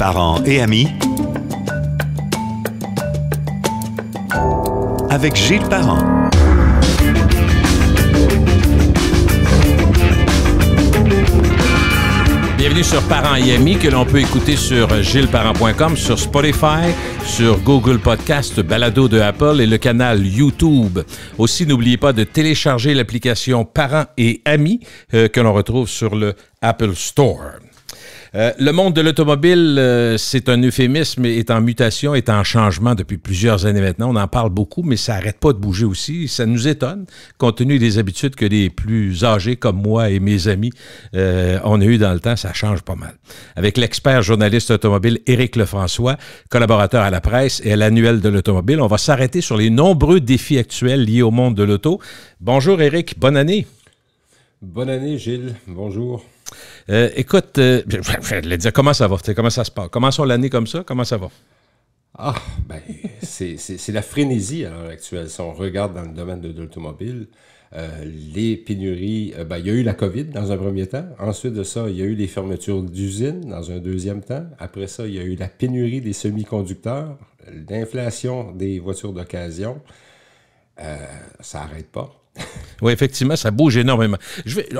Parents et amis avec Gilles Parent. Bienvenue sur Parents et amis que l'on peut écouter sur gillesparent.com, sur Spotify, sur Google Podcast, Balado de Apple et le canal YouTube. Aussi, n'oubliez pas de télécharger l'application Parents et amis que l'on retrouve sur le Apple Store. Le monde de l'automobile, c'est un euphémisme, est en mutation, est en changement depuis plusieurs années maintenant. On en parle beaucoup, mais ça n'arrête pas de bouger aussi. Ça nous étonne, compte tenu des habitudes que les plus âgés, comme moi et mes amis, on a eu dans le temps. Ça change pas mal. Avec l'expert journaliste automobile Éric Lefrançois, collaborateur à la presse et à l'annuel de l'automobile, on va s'arrêter sur les nombreux défis actuels liés au monde de l'auto. Bonjour Éric, bonne année. Bonne année Gilles, bonjour. Écoute, je vais dire, comment ça va? Comment ça se passe? Commençons l'année comme ça, comment ça va? Ah, ben, c'est la frénésie à l'heure actuelle. Si on regarde dans le domaine de l'automobile, les pénuries, il y a eu la COVID dans un premier temps. Ensuite de ça, il y a eu les fermetures d'usines dans un deuxième temps. Après ça, il y a eu la pénurie des semi-conducteurs, l'inflation des voitures d'occasion. Ça n'arrête pas. Oui, effectivement, ça bouge énormément.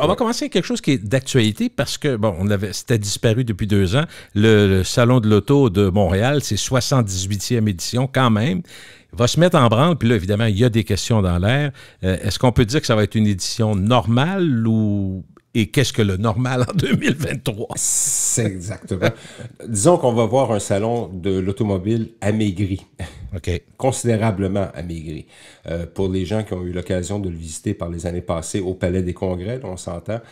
On va commencer avec quelque chose qui est d'actualité parce que, bon, c'était disparu depuis 2 ans. Le Salon de l'Auto de Montréal, c'est 78e édition quand même. Il va se mettre en branle, puis là, évidemment, il y a des questions dans l'air. Est-ce qu'on peut dire que ça va être une édition normale ou... Et qu'est-ce que le normal en 2023? C'est exactement. Disons qu'on va voir un salon de l'automobile amaigri. OK. Considérablement amaigri. Pour les gens qui ont eu l'occasion de le visiter par les années passées au Palais des Congrès, là, on s'entend,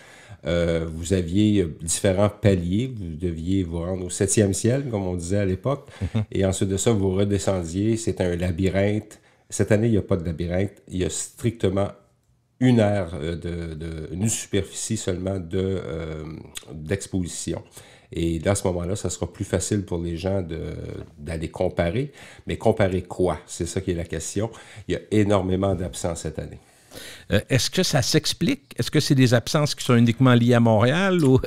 vous aviez différents paliers. Vous deviez vous rendre au 7e ciel, comme on disait à l'époque. Et ensuite de ça, vous redescendiez. C'est un labyrinthe. Cette année, il n'y a pas de labyrinthe. Il y a strictement une aire une superficie seulement d'exposition. Et là, à ce moment-là, ça sera plus facile pour les gens d'aller comparer. Mais comparer quoi? C'est ça qui est la question. Il y a énormément d'absents cette année. Est-ce que ça s'explique? Est-ce que c'est des absences qui sont uniquement liées à Montréal? Ou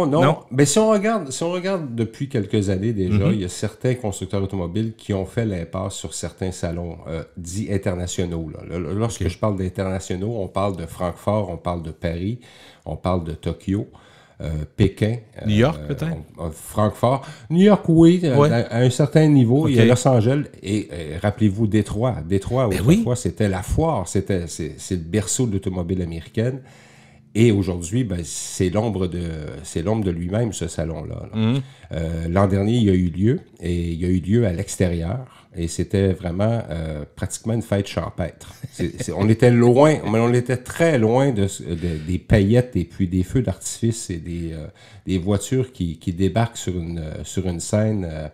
non. Mais si on regarde depuis quelques années déjà, il y a certains constructeurs automobiles qui ont fait l'impasse sur certains salons dits internationaux. Là. Lorsque je parle d'internationaux, on parle de Francfort, on parle de Paris, on parle de Tokyo. Pékin. New York, peut-être? Francfort. New York, oui, ouais. À un certain niveau. Okay. Il y a Los Angeles et rappelez-vous, Détroit. Détroit, autrefois, c'était la foire. C'est le berceau de l'automobile américaine. Et aujourd'hui, c'est l'ombre de lui-même, ce salon-là. L'an dernier, il y a eu lieu, et il y a eu lieu à l'extérieur. Et c'était vraiment pratiquement une fête champêtre. On était loin, mais on était très loin des paillettes et puis des feux d'artifice et des voitures qui débarquent sur une scène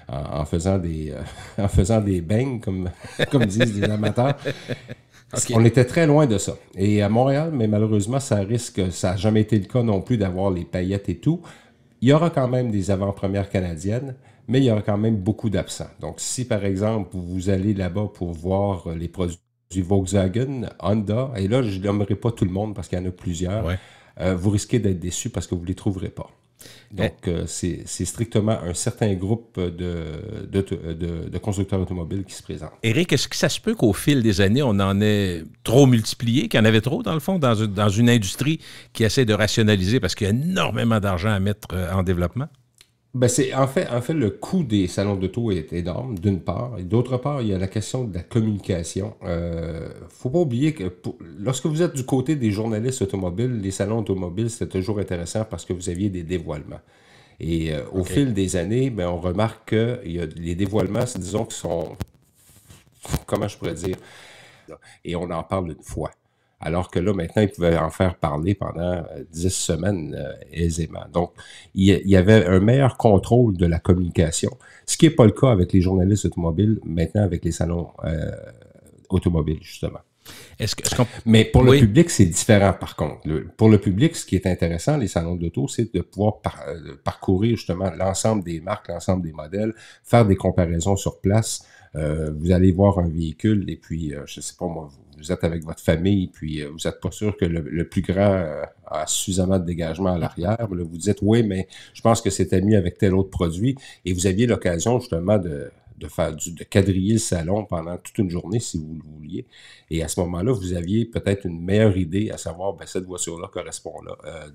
en faisant des bangs, comme disent les amateurs. Okay. On était très loin de ça. Et à Montréal, mais malheureusement, ça n'a jamais été le cas non plus d'avoir les paillettes et tout. Il y aura quand même des avant-premières canadiennes, mais il y aura quand même beaucoup d'absents. Donc, si par exemple, vous allez là-bas pour voir les produits Volkswagen, Honda, et là, je nommerai pas tout le monde parce qu'il y en a plusieurs, vous risquez d'être déçus parce que vous ne les trouverez pas. Donc, c'est strictement un certain groupe de constructeurs automobiles qui se présentent. Éric, est-ce que ça se peut qu'au fil des années, on en ait trop multiplié, qu'il y en avait trop, dans le fond, dans une industrie qui essaie de rationaliser parce qu'il y a énormément d'argent à mettre en développement? En fait, le coût des salons d'auto est énorme, d'une part. Et d'autre part, il y a la question de la communication. Faut pas oublier que lorsque vous êtes du côté des journalistes automobiles, les salons automobiles, c'était toujours intéressant parce que vous aviez des dévoilements. Et au fil des années, on remarque que les dévoilements, disons, qui sont... Comment je pourrais dire? Et on en parle une fois. Alors que là, maintenant, ils pouvaient en faire parler pendant 10 semaines aisément. Donc, il y avait un meilleur contrôle de la communication, ce qui n'est pas le cas avec les journalistes automobiles, maintenant avec les salons automobiles, justement. Mais pour le public, c'est différent, par contre. Pour le public, ce qui est intéressant, les salons d'auto, c'est de pouvoir parcourir justement l'ensemble des marques, l'ensemble des modèles, faire des comparaisons sur place. Vous allez voir un véhicule et puis, je sais pas moi, vous êtes avec votre famille, puis vous n'êtes pas sûr que le plus grand a suffisamment de dégagement à l'arrière. Là, vous dites, oui, mais je pense que c'était mieux avec tel autre produit. Et vous aviez l'occasion justement de quadriller le salon pendant toute une journée, si vous le vouliez. Et à ce moment-là, vous aviez peut-être une meilleure idée à savoir, ben, cette voiture-là correspond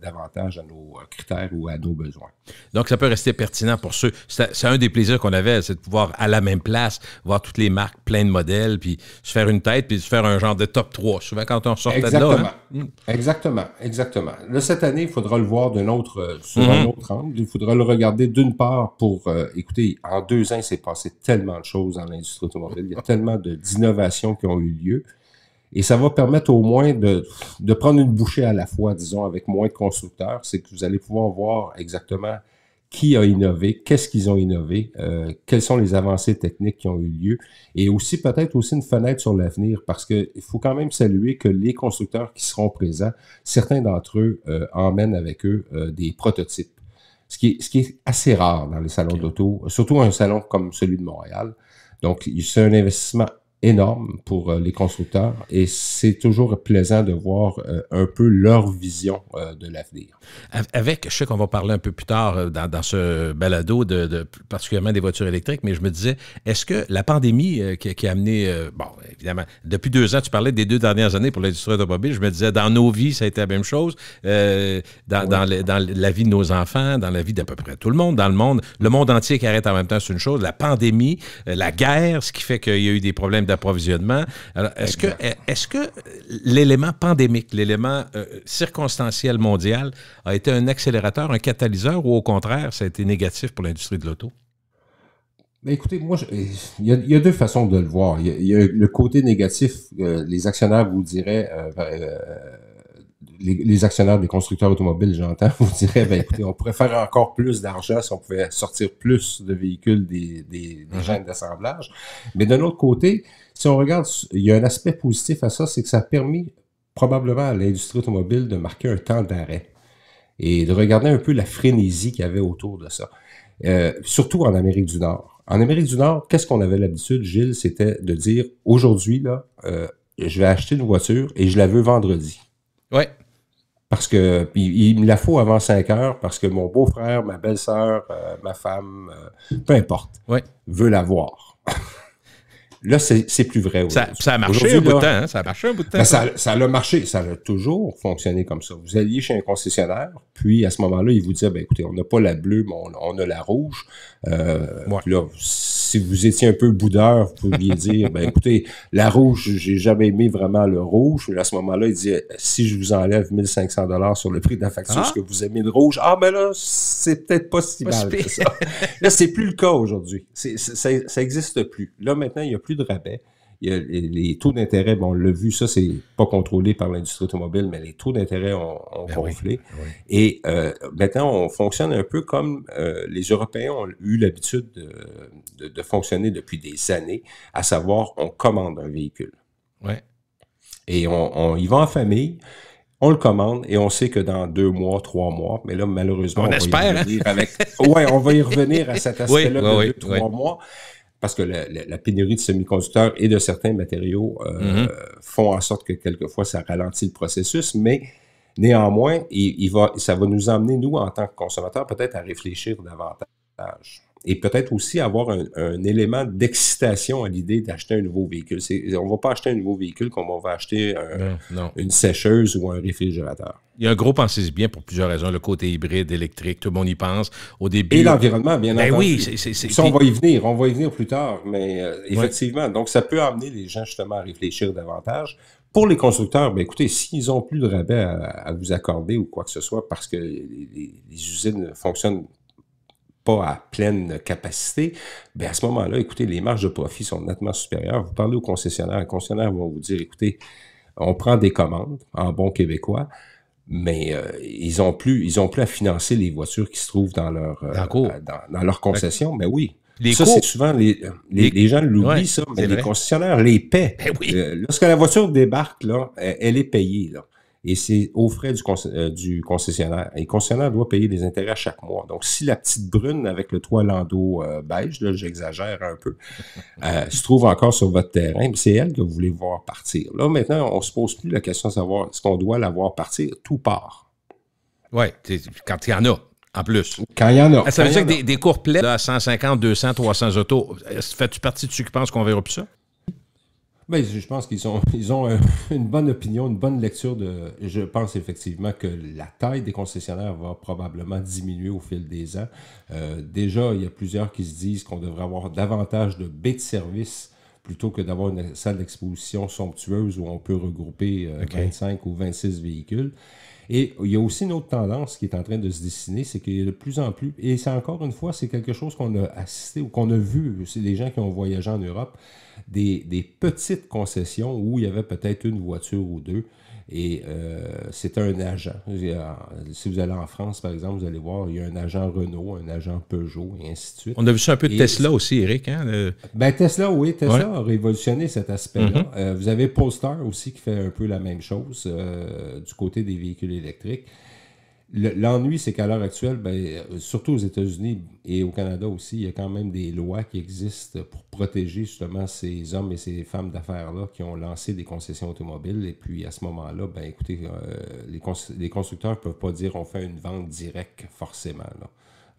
davantage à nos critères ou à nos besoins. Donc, ça peut rester pertinent pour ceux. C'est un des plaisirs qu'on avait, c'est de pouvoir, à la même place, voir toutes les marques, plein de modèles, puis se faire une tête, puis se faire un genre de top 3. Souvent, quand on sortait de là. Hein? Exactement. Là, cette année, il faudra le voir sur un autre angle. Il faudra le regarder d'une part pour, écoutez, en 2 ans, il s'est passé tellement de choses dans l'industrie automobile. Il y a tellement d'innovations qui ont eu lieu. Et ça va permettre au moins de prendre une bouchée à la fois, disons, avec moins de constructeurs. C'est que vous allez pouvoir voir exactement qui a innové, qu'est-ce qu'ils ont innové, quelles sont les avancées techniques qui ont eu lieu, et aussi peut-être aussi une fenêtre sur l'avenir, parce qu'il faut quand même saluer que les constructeurs qui seront présents, certains d'entre eux emmènent avec eux des prototypes. Ce qui est assez rare dans les salons d'auto, surtout un salon comme celui de Montréal. Donc, c'est un investissement énorme pour les constructeurs et c'est toujours plaisant de voir un peu leur vision de l'avenir. Avec, je sais qu'on va parler un peu plus tard dans ce balado particulièrement des voitures électriques, mais je me disais, est-ce que la pandémie qui a amené, bon, évidemment, depuis 2 ans, tu parlais des 2 dernières années pour l'industrie automobile, je me disais, dans nos vies, ça a été la même chose, dans la vie de nos enfants, dans la vie d'à peu près tout le monde, le monde entier qui arrête en même temps, c'est une chose, la pandémie, la guerre, ce qui fait qu'il y a eu des problèmes d'approvisionnement. Alors, est-ce que l'élément pandémique, l'élément circonstanciel mondial a été un accélérateur, un catalyseur, ou au contraire, ça a été négatif pour l'industrie de l'auto? Mais écoutez, moi, il y a 2 façons de le voir. Il y a le côté négatif, les actionnaires vous diraient, les actionnaires des constructeurs automobiles, j'entends, vous diraient, ben écoutez, on pourrait faire encore plus d'argent si on pouvait sortir plus de véhicules des chaînes d'assemblage. Mais d'un autre côté, si on regarde, il y a un aspect positif à ça, c'est que ça a permis probablement à l'industrie automobile de marquer un temps d'arrêt et de regarder un peu la frénésie qu'il y avait autour de ça. Surtout en Amérique du Nord. En Amérique du Nord, qu'est-ce qu'on avait l'habitude, Gilles, c'était de dire, aujourd'hui, là, je vais acheter une voiture et je la veux vendredi. Oui. Parce que il me la faut avant 5 heures, parce que mon beau-frère, ma belle-sœur, ma femme, peu importe, veut la voir. Là, c'est plus vrai. Ça a marché un bout de temps. Hein? Ça a marché un bout de temps. Ben, ça a marché. Ça a toujours fonctionné comme ça. Vous alliez chez un concessionnaire, puis à ce moment-là, il vous disait, ben, écoutez, on n'a pas la bleue, mais on a la rouge. Puis là, si vous étiez un peu boudeur, vous pouviez dire, ben, écoutez, la rouge, j'ai jamais aimé vraiment le rouge. À ce moment-là, il disait, si je vous enlève 1 500 $ sur le prix de la facture, est-ce que vous aimez le rouge? Ah, ben là, c'est peut-être pas si mal que ça. Là, c'est plus le cas aujourd'hui. Ça existe plus. Là, maintenant, il n'y a plus de rabais. Il y a les taux d'intérêt, bon, on l'a vu, ça, c'est pas contrôlé par l'industrie automobile, mais les taux d'intérêt ont gonflé. Oui. Et maintenant, on fonctionne un peu comme les Européens ont eu l'habitude de fonctionner depuis des années, à savoir, on commande un véhicule. Ouais. Et on y va en famille. On le commande et on sait que dans 2 mois, 3 mois, mais là, malheureusement, on espère, on va y revenir à cet aspect-là de 2-3 mois. Parce que la pénurie de semi-conducteurs et de certains matériaux font en sorte que quelquefois, ça ralentit le processus, mais néanmoins, ça va nous emmener, nous, en tant que consommateurs, peut-être à réfléchir davantage. Et peut-être aussi avoir un élément d'excitation à l'idée d'acheter un nouveau véhicule. On ne va pas acheter un nouveau véhicule comme on va acheter une sécheuse ou un réfrigérateur. Il y a un gros pensez-y-bien pour plusieurs raisons. Le côté hybride, électrique, tout le monde y pense. Au début, et l'environnement, bien entendu. Oui, ça, on va y venir plus tard. Mais effectivement, donc ça peut amener les gens justement à réfléchir davantage. Pour les constructeurs, bien écoutez, s'ils n'ont plus de rabais à vous accorder ou quoi que ce soit parce que les usines fonctionnent pas à pleine capacité, bien à ce moment-là, écoutez, les marges de profit sont nettement supérieures. Vous parlez aux concessionnaires, les concessionnaires vont vous dire, écoutez, on prend des commandes en bon québécois, mais ils ont plus à financer les voitures qui se trouvent dans leur concession. Mais oui. C'est souvent, les gens l'oublient, ça, mais les concessionnaires les paient. Lorsque la voiture débarque, là, elle est payée, là. Et c'est aux frais du concessionnaire. Et le concessionnaire doit payer des intérêts à chaque mois. Donc, si la petite brune avec le toit landau beige, là, j'exagère un peu, se trouve encore sur votre terrain, c'est elle que vous voulez voir partir. Là, maintenant, on se pose plus la question de savoir est-ce qu'on doit la voir partir. Tout part. Oui, quand il y en a, en plus. Quand il y en a. Ça veut dire que des cours pleins à 150, 200, 300 autos, fais-tu partie de ceux qui pensent qu'on verra plus ça? Bien, je pense qu'ils ont une bonne opinion, une bonne lecture de... Je pense effectivement que la taille des concessionnaires va probablement diminuer au fil des ans. Déjà, il y a plusieurs qui se disent qu'on devrait avoir davantage de baies de service plutôt que d'avoir une salle d'exposition somptueuse où on peut regrouper 25 ou 26 véhicules. Et il y a aussi une autre tendance qui est en train de se dessiner, c'est qu'il y a de plus en plus, et c'est encore une fois, c'est quelque chose qu'on a assisté ou qu'on a vu, c'est des gens qui ont voyagé en Europe, des petites concessions où il y avait peut-être une voiture ou deux, et c'est un agent. Si vous allez en France, par exemple, vous allez voir, il y a un agent Renault, un agent Peugeot, et ainsi de suite. On a vu ça un peu de Tesla aussi, Éric. Hein, Tesla, oui, Tesla a révolutionné cet aspect-là. Vous avez Polestar aussi qui fait un peu la même chose du côté des véhicules électriques. L'ennui, c'est qu'à l'heure actuelle, surtout aux États-Unis et au Canada aussi, il y a quand même des lois qui existent pour protéger justement ces hommes et ces femmes d'affaires-là qui ont lancé des concessions automobiles. Et puis à ce moment-là, écoutez, les constructeurs ne peuvent pas dire on fait une vente directe forcément.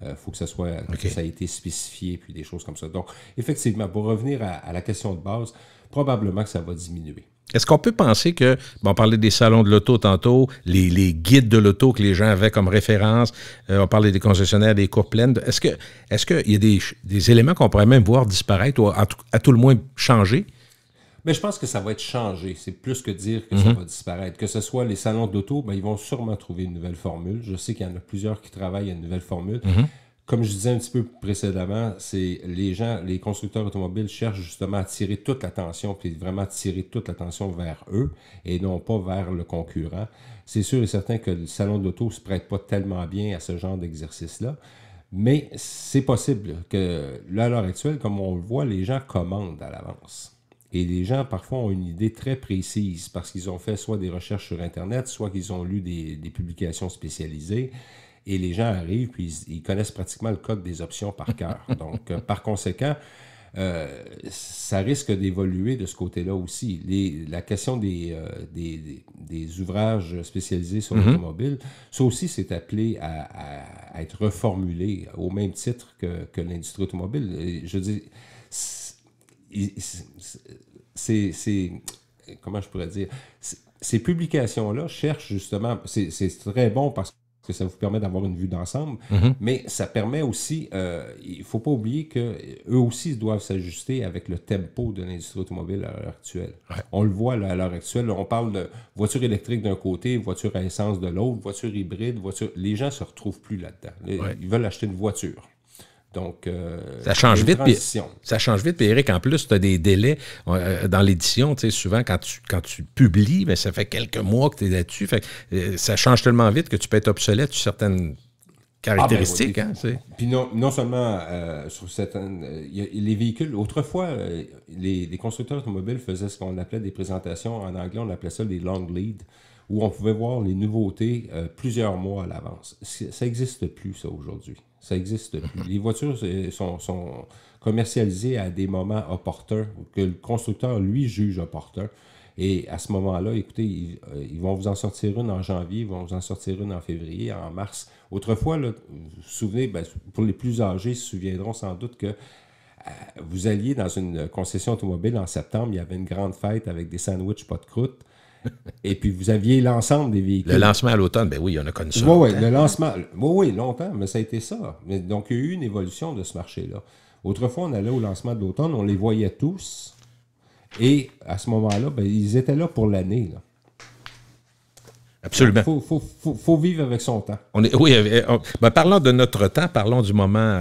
Il faut que ça soit que ça a été spécifié, puis des choses comme ça. Donc, effectivement, pour revenir à la question de base, probablement que ça va diminuer. Est-ce qu'on peut penser que, on parlait des salons de l'auto tantôt, les guides de l'auto que les gens avaient comme référence, on parlait des concessionnaires, des cours pleines, est-ce qu'il y a des éléments qu'on pourrait même voir disparaître ou à tout le moins changer? Mais je pense que ça va être changé. C'est plus que dire que ça va disparaître. Que ce soit les salons de l'auto, ils vont sûrement trouver une nouvelle formule. Je sais qu'il y en a plusieurs qui travaillent à une nouvelle formule. Comme je disais un petit peu précédemment, c'est les constructeurs automobiles cherchent justement à attirer toute l'attention, puis vraiment tirer toute l'attention vers eux et non pas vers le concurrent. C'est sûr et certain que le salon de l'auto ne se prête pas tellement bien à ce genre d'exercice-là, mais c'est possible que, là, à l'heure actuelle, comme on le voit, les gens commandent à l'avance. Et les gens, parfois, ont une idée très précise parce qu'ils ont fait soit des recherches sur Internet, soit qu'ils ont lu des publications spécialisées. Et les gens arrivent, puis ils connaissent pratiquement le code des options par cœur. Donc, par conséquent, ça risque d'évoluer de ce côté-là aussi. La question des ouvrages spécialisés sur l'automobile, ça aussi, c'est appelé à être reformulé au même titre que l'industrie automobile. Et je dis, comment je pourrais dire, ces publications-là cherchent justement, c'est très bon parce que ça vous permet d'avoir une vue d'ensemble, mais ça permet aussi, il ne faut pas oublier qu'eux aussi doivent s'ajuster avec le tempo de l'industrie automobile à l'heure actuelle. Ouais. On le voit là, à l'heure actuelle, on parle de voiture électrique d'un côté, voiture à essence de l'autre, voiture hybride, les gens ne se retrouvent plus là-dedans. Ils veulent acheter une voiture. Donc, ça change vite. Ça change vite. Puis Éric, en plus, tu as des délais dans l'édition. Tu sais, souvent, quand tu publies, ça fait quelques mois que tu es là-dessus. Fait que, ça change tellement vite que tu peux être obsolète sur certaines caractéristiques. Puis non seulement sur certaines... les véhicules, autrefois, les constructeurs automobiles faisaient ce qu'on appelait des présentations. En anglais, on appelait ça des long lead, où on pouvait voir les nouveautés plusieurs mois à l'avance. Ça n'existe plus, ça, aujourd'hui. Ça n'existe plus. Les voitures sont commercialisées à des moments opportuns, que le constructeur, lui, juge opportun. Et à ce moment-là, écoutez, ils vont vous en sortir une en janvier, ils vont vous en sortir une en février, en mars. Autrefois, là, vous vous souvenez, pour les plus âgés, ils se souviendront sans doute que vous alliez dans une concession automobile en septembre, il y avait une grande fête avec des sandwichs pas de croûte. Et puis, vous aviez l'ensemble des véhicules. Le lancement à l'automne, oui, on a connu ça. Oui, le lancement. Oui, longtemps, mais ça a été ça. Donc, il y a eu une évolution de ce marché-là. Autrefois, on allait au lancement de l'automne, on les voyait tous. Et à ce moment-là, ils étaient là pour l'année. Absolument. Il faut vivre avec son temps. Parlons de notre temps, parlons du moment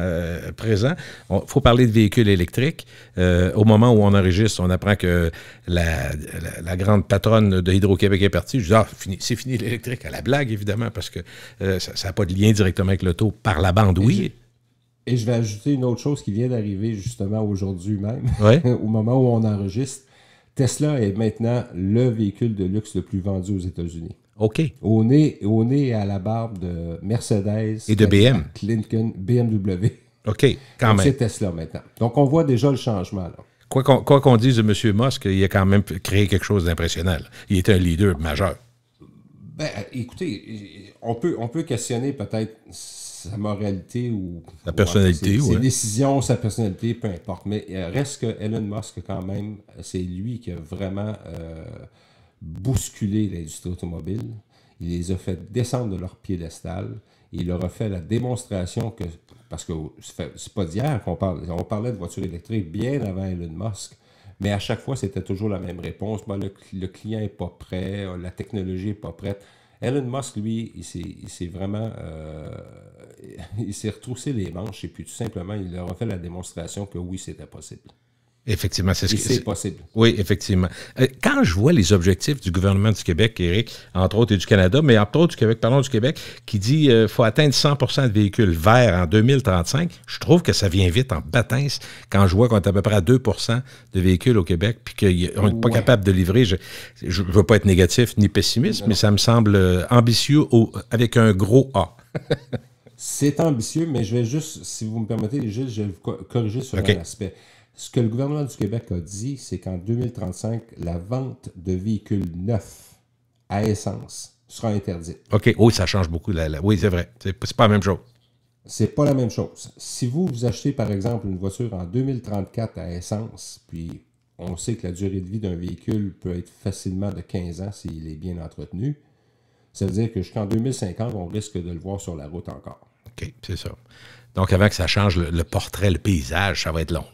présent. Il faut parler de véhicules électriques. Au moment où on enregistre, on apprend que la grande patronne de Hydro-Québec est partie. Je dis, c'est fini l'électrique. À la blague, évidemment, parce que ça n'a pas de lien directement avec l'auto. Par la bande, oui. Et je vais ajouter une autre chose qui vient d'arriver justement aujourd'hui même, au moment où on enregistre. Tesla est maintenant le véhicule de luxe le plus vendu aux États-Unis. OK. On est à la barbe de Mercedes et de BM. Lincoln, BMW. OK, quand même. C'est Tesla maintenant. Donc, on voit déjà le changement. Là. Quoi qu'on dise de M. Musk, il a quand même créé quelque chose d'impressionnant. Il était un leader majeur. Ben, écoutez, on peut questionner peut-être sa moralité ou sa personnalité, ses décisions, sa personnalité, peu importe. Mais reste que Elon Musk, quand même, c'est lui qui a vraiment bousculé l'industrie automobile. Il les a fait descendre de leur piédestal. Il leur a fait la démonstration que, parce que c'est pas d'hier qu'on parle, on parlait de voitures électriques bien avant Elon Musk. Mais à chaque fois, c'était toujours la même réponse. Ben, le client n'est pas prêt, la technologie n'est pas prête. Elon Musk, lui, il s'est vraiment... il s'est retroussé les manches et puis tout simplement, il leur a fait la démonstration que oui, c'était possible. Effectivement, c'est possible. Oui, effectivement. Quand je vois les objectifs du gouvernement du Québec, Éric, entre autres, et du Canada, mais entre autres du Québec, parlons du Québec, qui dit qu'il faut atteindre 100% de véhicules verts en 2035, je trouve que ça vient vite en bâtins quand je vois qu'on est à peu près à 2% de véhicules au Québec, puis qu'on n'est pas capable de livrer. Je ne veux pas être négatif ni pessimiste, mais ça me semble ambitieux avec un gros A. C'est ambitieux, mais je vais juste, si vous me permettez, Gilles, je vais vous corriger sur un aspect. Ce que le gouvernement du Québec a dit, c'est qu'en 2035, la vente de véhicules neufs à essence sera interdite. OK. Oui, ça change beaucoup. Oui, c'est vrai. C'est pas la même chose. C'est pas la même chose. Si vous achetez, par exemple, une voiture en 2034 à essence, puis on sait que la durée de vie d'un véhicule peut être facilement de 15 ans s'il est bien entretenu, ça veut dire que jusqu'en 2050, on risque de le voir sur la route encore. OK, c'est ça. Donc, avant que ça change le portrait, le paysage, ça va être long.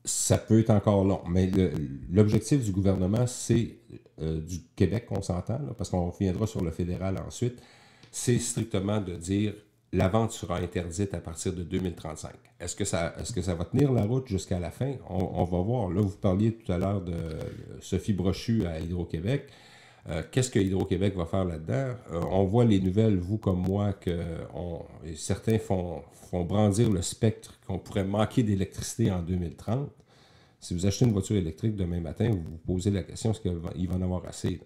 Ça peut être encore long, mais l'objectif du gouvernement, c'est du Québec qu'on s'entend, là, parce qu'on reviendra sur le fédéral ensuite, c'est strictement de dire la vente sera interdite à partir de 2035. Est-ce que ça va tenir la route jusqu'à la fin? On va voir. Là, vous parliez tout à l'heure de Sophie Brochu à Hydro-Québec. Qu'est-ce que Hydro-Québec va faire là-dedans? On voit les nouvelles, vous comme moi, que certains font brandir le spectre qu'on pourrait manquer d'électricité en 2030. Si vous achetez une voiture électrique demain matin, vous vous posez la question, est-ce qu'il va en avoir assez?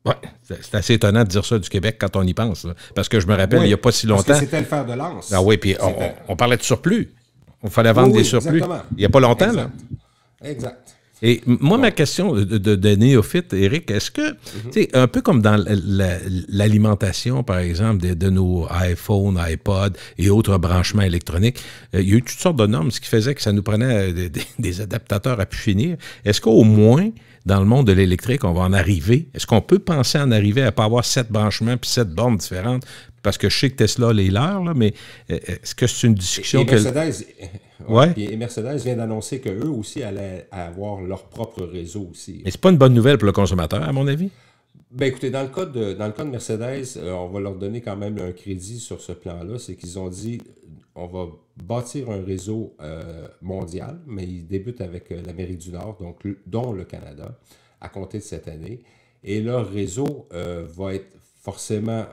Oui, c'est assez étonnant de dire ça du Québec quand on y pense. Là. Parce que je me rappelle, il n'y a pas si longtemps... Parce que c'était le fer de lance. Ah oui, puis on parlait de surplus. Il fallait vendre des surplus. Exactement. Il n'y a pas longtemps, exact. Là. Exact. Et moi, ma question de néophyte, Éric, est-ce que, tu sais, un peu comme dans l'alimentation, par exemple, de nos iPhones, iPods et autres branchements électroniques, il y a eu toutes sortes de normes, ce qui faisait que ça nous prenait des adaptateurs à pu finir. Est-ce qu'au moins, dans le monde de l'électrique, on va en arriver? Est-ce qu'on peut penser en arriver à ne pas avoir 7 branchements puis 7 bornes différentes? Parce que je sais que Tesla les leurs, là, mais est-ce que c'est une discussion et Mercedes, et Mercedes vient d'annoncer qu'eux aussi allaient avoir leur propre réseau aussi. Mais c'est pas une bonne nouvelle pour le consommateur, à mon avis? Bien, écoutez, dans le cas de Mercedes, on va leur donner quand même un crédit sur ce plan-là. C'est qu'ils ont dit on va bâtir un réseau mondial, mais ils débutent avec l'Amérique du Nord, donc dont le Canada, à compter de cette année. Et leur réseau va être forcément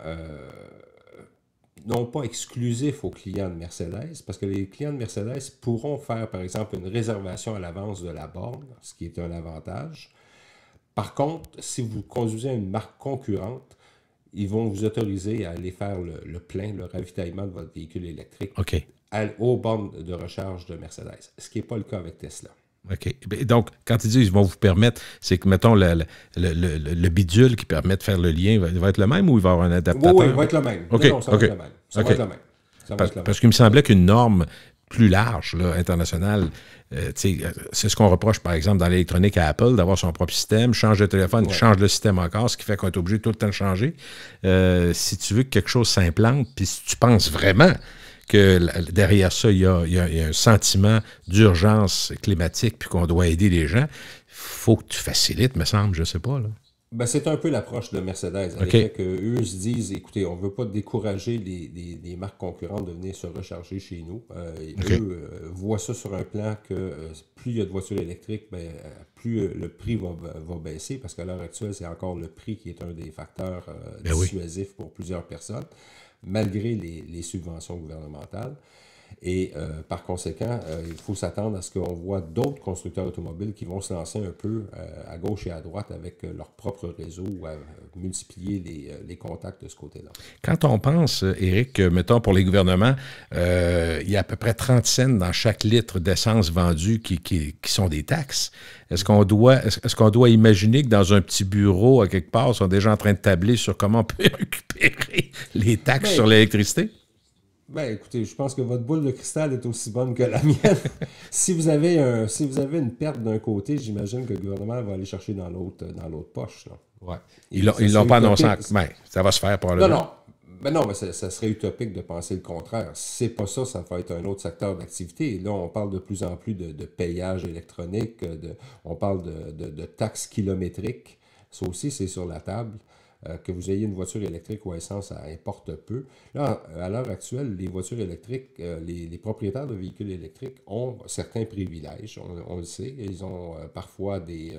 non pas exclusif aux clients de Mercedes, parce que les clients de Mercedes pourront faire, par exemple, une réservation à l'avance de la borne, ce qui est un avantage. Par contre, si vous conduisez une marque concurrente, ils vont vous autoriser à aller faire le plein, le ravitaillement de votre véhicule électrique aux bornes de recharge de Mercedes, ce qui n'est pas le cas avec Tesla. OK. Donc, quand ils disent qu'ils vont vous permettre, c'est que, mettons, le bidule qui permet de faire le lien va être le même ou il va y avoir un adaptateur? Oui, il va être le même. OK. Non, ça va être le même. Ça va être le même. Parce qu'il me semblait qu'une norme plus large, là, internationale, c'est ce qu'on reproche, par exemple, dans l'électronique à Apple, d'avoir son propre système, change de téléphone, change le système encore, ce qui fait qu'on est obligé tout le temps de changer. Si tu veux que quelque chose s'implante, puis si tu penses vraiment que derrière ça, il y a un sentiment d'urgence climatique puis qu'on doit aider les gens, il faut que tu facilites, me semble, je ne sais pas. Là. Ben, c'est un peu l'approche de Mercedes. Avec qu'eux se disent, écoutez, on ne veut pas décourager les marques concurrentes de venir se recharger chez nous. Eux voient ça sur un plan que plus il y a de voitures électriques, plus le prix va baisser, parce qu'à l'heure actuelle, c'est encore le prix qui est un des facteurs dissuasifs pour plusieurs personnes, malgré les subventions gouvernementales. Et par conséquent, il faut s'attendre à ce qu'on voit d'autres constructeurs automobiles qui vont se lancer un peu à gauche et à droite avec leur propre réseau ou à multiplier les contacts de ce côté-là. Quand on pense, Éric, mettons pour les gouvernements, il y a à peu près 30 cents dans chaque litre d'essence vendue qui sont des taxes. Est-ce qu'on doit imaginer que dans un petit bureau, à quelque part, ils sont déjà en train de tabler sur comment on peut récupérer les taxes sur l'électricité? Ben, écoutez, je pense que votre boule de cristal est aussi bonne que la mienne. Si vous avez une perte d'un côté, j'imagine que le gouvernement va aller chercher dans l'autre poche. Là. Ouais. Ils l'ont pas annoncé. Ben, ça va se faire probablement. Non, mais ça serait utopique de penser le contraire. Si c'est pas ça, ça va être un autre secteur d'activité. Là, on parle de plus en plus de payage électronique, on parle de taxes kilométriques. Ça aussi, c'est sur la table. Que vous ayez une voiture électrique ou à essence, ça importe peu. Là, à l'heure actuelle, les voitures électriques, les propriétaires de véhicules électriques ont certains privilèges. On le sait. Ils ont parfois des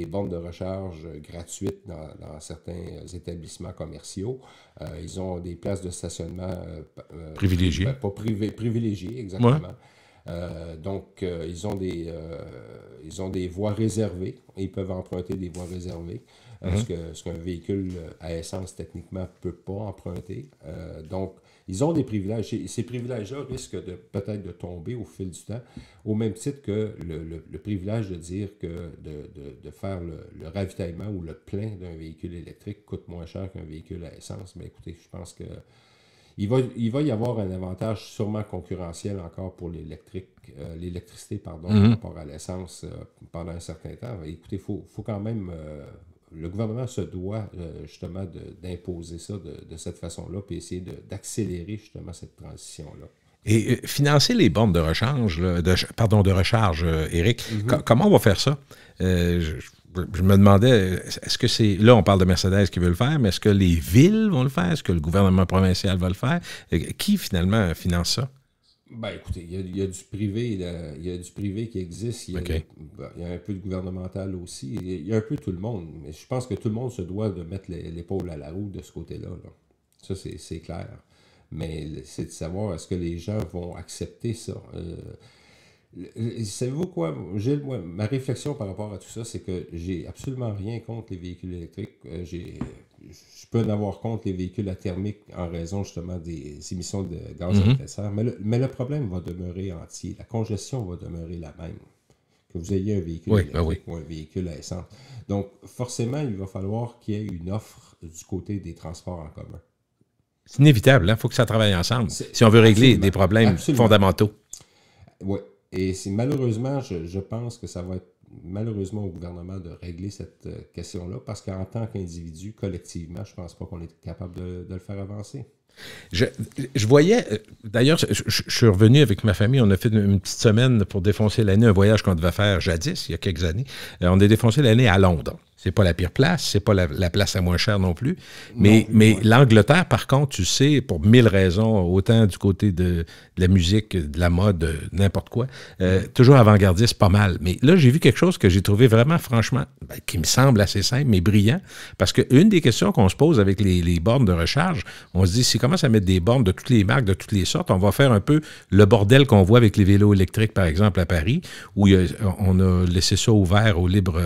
bornes de recharge gratuites dans certains établissements commerciaux. Ils ont des places de stationnement privilégiées. Pas privilégiées, exactement. Ouais. Donc, ils ont des voies réservées. Ils peuvent emprunter des voies réservées. Ce qu'un véhicule à essence, techniquement, ne peut pas emprunter. Donc, ils ont des privilèges. Et ces privilèges-là risquent peut-être de tomber au fil du temps, au même titre que le privilège de dire que de faire le ravitaillement ou le plein d'un véhicule électrique coûte moins cher qu'un véhicule à essence. Mais écoutez, je pense que il va y avoir un avantage sûrement concurrentiel encore pour l'électricité par rapport à l'essence pendant un certain temps. Écoutez, il faut quand même... le gouvernement se doit justement d'imposer ça de cette façon-là, puis essayer d'accélérer justement cette transition-là. Et financer les bornes de recharge, Éric, comment on va faire ça? Je me demandais, est-ce que c'est... Là, on parle de Mercedes qui veut le faire, mais est-ce que les villes vont le faire? Est-ce que le gouvernement provincial va le faire? Qui, finalement, finance ça? Ben, écoutez, il y a du privé, il y a du privé qui existe, il y a un peu de gouvernemental aussi, il y a un peu tout le monde, mais je pense que tout le monde se doit de mettre l'épaule à la roue de ce côté-là. Là. Ça, c'est clair. Mais c'est de savoir, est-ce que les gens vont accepter ça? Savez-vous quoi, Gilles, moi, ma réflexion par rapport à tout ça, c'est que j'ai absolument rien contre les véhicules électriques. Je peux en avoir contre les véhicules à thermique en raison justement des émissions de gaz à effet de serre, mais le problème va demeurer entier. La congestion va demeurer la même. Que vous ayez un véhicule électrique ou un véhicule à essence. Donc, forcément, il va falloir qu'il y ait une offre du côté des transports en commun. C'est inévitable, il faut que ça travaille ensemble si on veut régler des problèmes fondamentaux. Oui. Et c'est malheureusement, je pense que ça va être malheureusement au gouvernement de régler cette question-là, parce qu'en tant qu'individu, collectivement, je ne pense pas qu'on est capable de le faire avancer. Je voyais, d'ailleurs, je suis revenu avec ma famille, on a fait une petite semaine pour défoncer l'année, un voyage qu'on devait faire jadis, il y a quelques années. On a défoncé l'année à Londres. C'est pas la pire place, c'est pas la place la moins chère non plus. Mais l'Angleterre, par contre, tu sais, pour 1000 raisons, autant du côté de la musique, de la mode, n'importe quoi, toujours avant-gardiste, pas mal. Mais là, j'ai vu quelque chose que j'ai trouvé vraiment, franchement, qui me semble assez simple, mais brillant. Parce qu'une des questions qu'on se pose avec les bornes de recharge, on se dit, si on commence à mettre des bornes de toutes les marques, de toutes les sortes, on va faire un peu le bordel qu'on voit avec les vélos électriques, par exemple, à Paris, où on a laissé ça ouvert au libre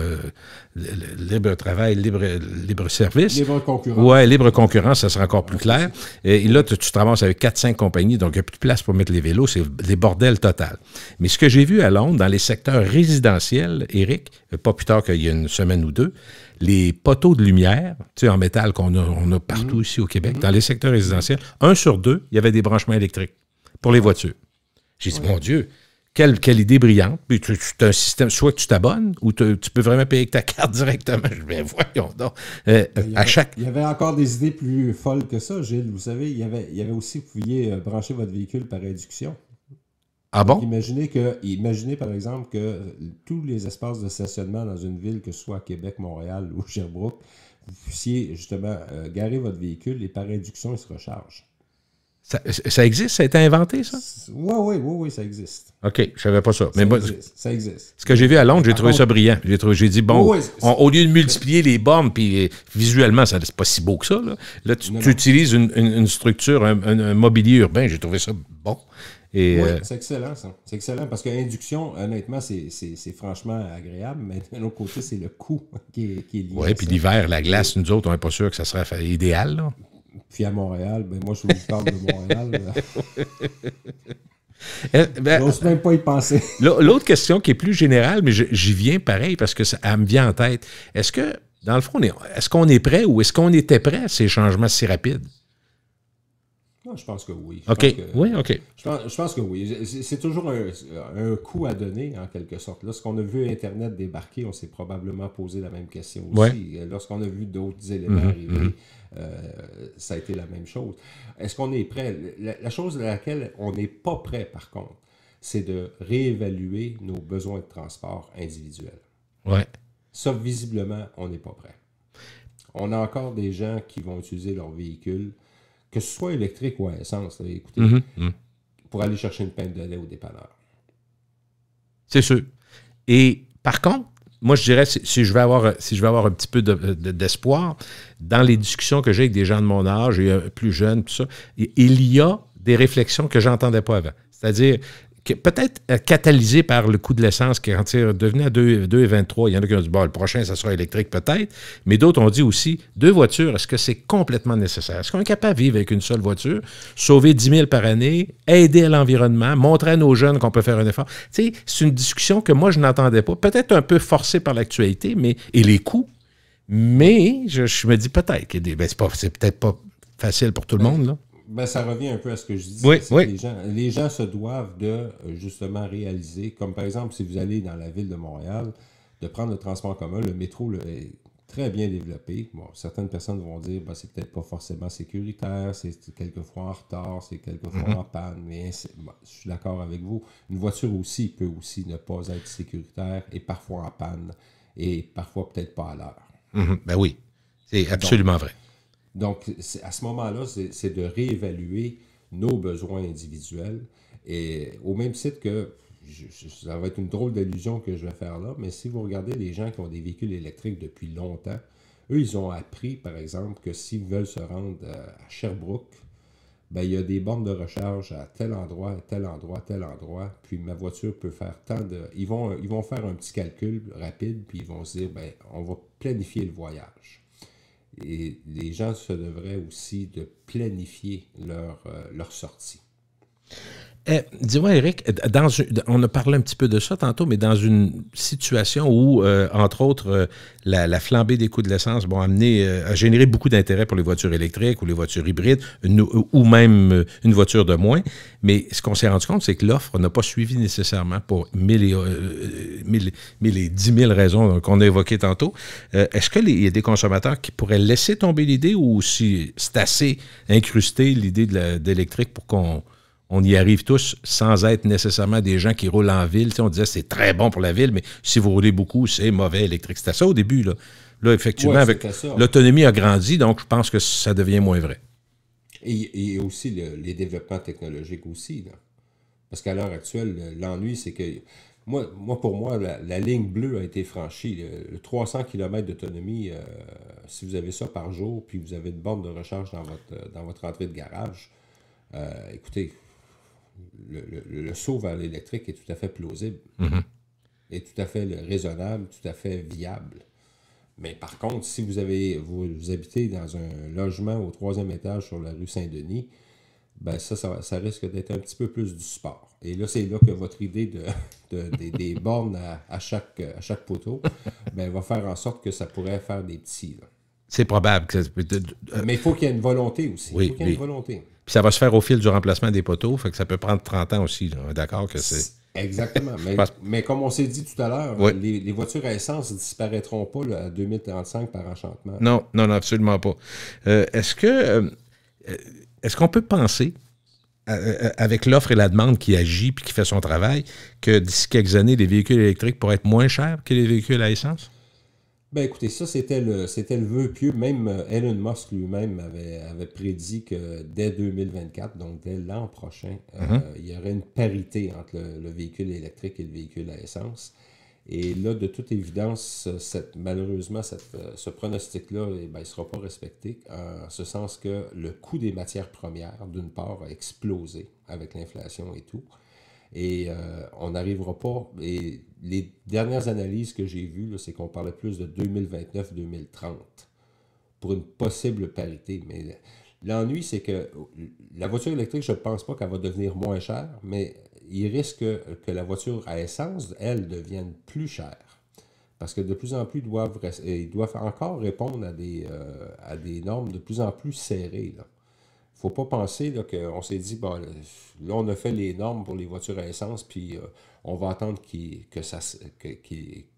travail, libre service. Libre concurrence. Oui, libre concurrence, ça sera encore plus clair. Et là, tu te ramasses avec 4-5 compagnies, donc il n'y a plus de place pour mettre les vélos, c'est des bordels total. Mais ce que j'ai vu à Londres, dans les secteurs résidentiels, Éric, pas plus tard qu'il y a une semaine ou deux, les poteaux de lumière, tu sais, en métal qu'on a partout ici au Québec, dans les secteurs résidentiels, 1 sur 2, il y avait des branchements électriques pour les voitures. J'ai dit, mon Dieu, quelle idée brillante. Puis tu as un système, soit que tu t'abonnes ou tu peux vraiment payer avec ta carte directement. Je vais voyons donc. Il y avait encore des idées plus folles que ça, Gilles. Vous savez, il y avait aussi, vous pouviez brancher votre véhicule par induction. Ah bon? Donc, imaginez par exemple que tous les espaces de stationnement dans une ville, que ce soit à Québec, Montréal ou Sherbrooke, vous puissiez justement garer votre véhicule et par induction, il se recharge. Ça existe? Ça a été inventé, ça? Oui, ça existe. OK, je ne savais pas ça. Mais ça existe. Ce que j'ai vu à Londres, j'ai trouvé ça brillant. J'ai dit, bon, au lieu de multiplier les bornes, puis visuellement, c'est pas si beau que ça. Là tu utilises une structure, un mobilier urbain. J'ai trouvé ça bon. Et, oui, c'est excellent, ça. C'est excellent parce que l'induction, honnêtement, c'est franchement agréable, mais d'un autre côté, c'est le coût qui est lié. Oui, puis l'hiver, la glace, nous autres, on n'est pas sûr que ça serait idéal, là. Puis à Montréal, ben moi, je vous parle de Montréal. Ben, j'ose même pas y penser. L'autre question qui est plus générale, mais j'y viens pareil parce que elle me vient en tête. Est-ce que, dans le fond, est-ce qu'on est prêt ou est-ce qu'on était prêt à ces changements si rapides? Non, je pense que oui. OK. Oui, OK. Je pense que oui. C'est toujours un coup à donner, en quelque sorte. Lorsqu'on a vu Internet débarquer, on s'est probablement posé la même question aussi. Ouais. Lorsqu'on a vu d'autres éléments arriver, ça a été la même chose. Est-ce qu'on est prêt? La chose à laquelle on n'est pas prêt, par contre, c'est de réévaluer nos besoins de transport individuels. Ouais. Ça, visiblement, on n'est pas prêt. On a encore des gens qui vont utiliser leur véhicule, que ce soit électrique ou à essence, là, écoutez, pour aller chercher une pinte de lait au dépanneur. C'est sûr. Et par contre, moi, je dirais, si je vais avoir un petit peu d'espoir, dans les discussions que j'ai avec des gens de mon âge et plus jeunes, tout ça, il y a des réflexions que je n'entendais pas avant. C'est-à-dire, peut-être catalysé par le coût de l'essence qui est devenu à 2,23. Il y en a qui ont dit, bon, le prochain, ça sera électrique peut-être. Mais d'autres ont dit aussi, 2 voitures, est-ce que c'est complètement nécessaire? Est-ce qu'on est capable de vivre avec une seule voiture, sauver 10 000 par année, aider à l'environnement, montrer à nos jeunes qu'on peut faire un effort? Tu sais, c'est une discussion que moi, je n'entendais pas. Peut-être un peu forcée par l'actualité et les coûts. Mais je me dis peut-être c'est peut-être pas facile pour tout le monde, là. Ben, ça revient un peu à ce que je dis. Oui. Les gens se doivent de justement réaliser, comme par exemple, si vous allez dans la ville de Montréal, de prendre le transport en commun, le métro est très bien développé. Bon, certaines personnes vont dire que c'est peut-être pas forcément sécuritaire, c'est quelquefois en retard, c'est quelquefois en panne, mais je suis d'accord avec vous. Une voiture aussi peut aussi ne pas être sécuritaire et parfois en panne et parfois peut-être pas à l'heure. Ben oui, c'est absolument vrai. Donc, à ce moment-là, c'est de réévaluer nos besoins individuels. Et au même titre que, ça va être une drôle d'allusion que je vais faire là, mais si vous regardez les gens qui ont des véhicules électriques depuis longtemps, eux, ils ont appris, par exemple, que s'ils veulent se rendre à Sherbrooke, ben, il y a des bornes de recharge à tel endroit, tel endroit, tel endroit, puis ma voiture peut faire tant de... Ils vont faire un petit calcul rapide, puis ils vont se dire, ben, on va planifier le voyage. Et les gens se devraient aussi de planifier leur sortie. Dis-moi, Éric, on a parlé un petit peu de ça tantôt, mais dans une situation où, entre autres, la flambée des coûts de l'essence a généré beaucoup d'intérêt pour les voitures électriques ou les voitures hybrides, ou même une voiture de moins. Mais ce qu'on s'est rendu compte, c'est que l'offre n'a pas suivi nécessairement pour 1000 et 10 000 raisons qu'on a évoquées tantôt. Est-ce qu'il y a des consommateurs qui pourraient laisser tomber l'idée ou si c'est assez incrusté l'idée d'électrique pour qu'on y arrive tous sans être nécessairement des gens qui roulent en ville? Tu sais, on disait c'est très bon pour la ville, mais si vous roulez beaucoup, c'est mauvais électrique. C'était ça au début, là. Là, effectivement, avec l'autonomie a grandi, donc je pense que ça devient moins vrai. Et aussi les développements technologiques aussi, là. Parce qu'à l'heure actuelle, l'ennui, c'est que pour moi, la ligne bleue a été franchie. Le 300 km d'autonomie, si vous avez ça par jour, puis vous avez une borne de recharge dans votre entrée de garage, écoutez, le saut vers l'électrique est tout à fait plausible, est tout à fait raisonnable, tout à fait viable. Mais par contre, si vous habitez dans un logement au 3e étage sur la rue Saint-Denis, ben ça risque d'être un petit peu plus du sport. Et là, c'est là que votre idée des bornes à chaque poteau va faire en sorte que ça pourrait faire des petits. Là. C'est probable. Mais il faut qu'il y ait une volonté aussi. Oui, il faut qu'il y ait une volonté. Puis ça va se faire au fil du remplacement des poteaux, fait que ça peut prendre 30 ans aussi. Là. D'accord que c'est... Exactement. Mais comme on s'est dit tout à l'heure, les voitures à essence ne disparaîtront pas là, à 2035 par enchantement. Non, absolument pas. Est-ce qu'on peut penser, avec l'offre et la demande qui agit puis qui fait son travail, que d'ici quelques années, les véhicules électriques pourraient être moins chers que les véhicules à essence? Ben écoutez, ça c'était le vœu pieux. Même Elon Musk lui-même avait prédit que dès 2024, donc dès l'an prochain, il y aurait une parité entre le véhicule électrique et le véhicule à essence. Et là, de toute évidence, malheureusement, ce pronostic-là, il ne sera pas respecté, en ce sens que le coût des matières premières, d'une part, a explosé avec l'inflation et tout. Et on n'arrivera pas. Et les dernières analyses que j'ai vues, c'est qu'on parlait plus de 2029-2030 pour une possible parité. Mais l'ennui, c'est que la voiture électrique, je ne pense pas qu'elle va devenir moins chère, mais il risque que la voiture à essence, elle, devienne plus chère. Parce que de plus en plus, ils doivent encore répondre à des normes de plus en plus serrées. Il ne faut pas penser qu'on s'est dit, bon, là, on a fait les normes pour les voitures à essence, puis on va attendre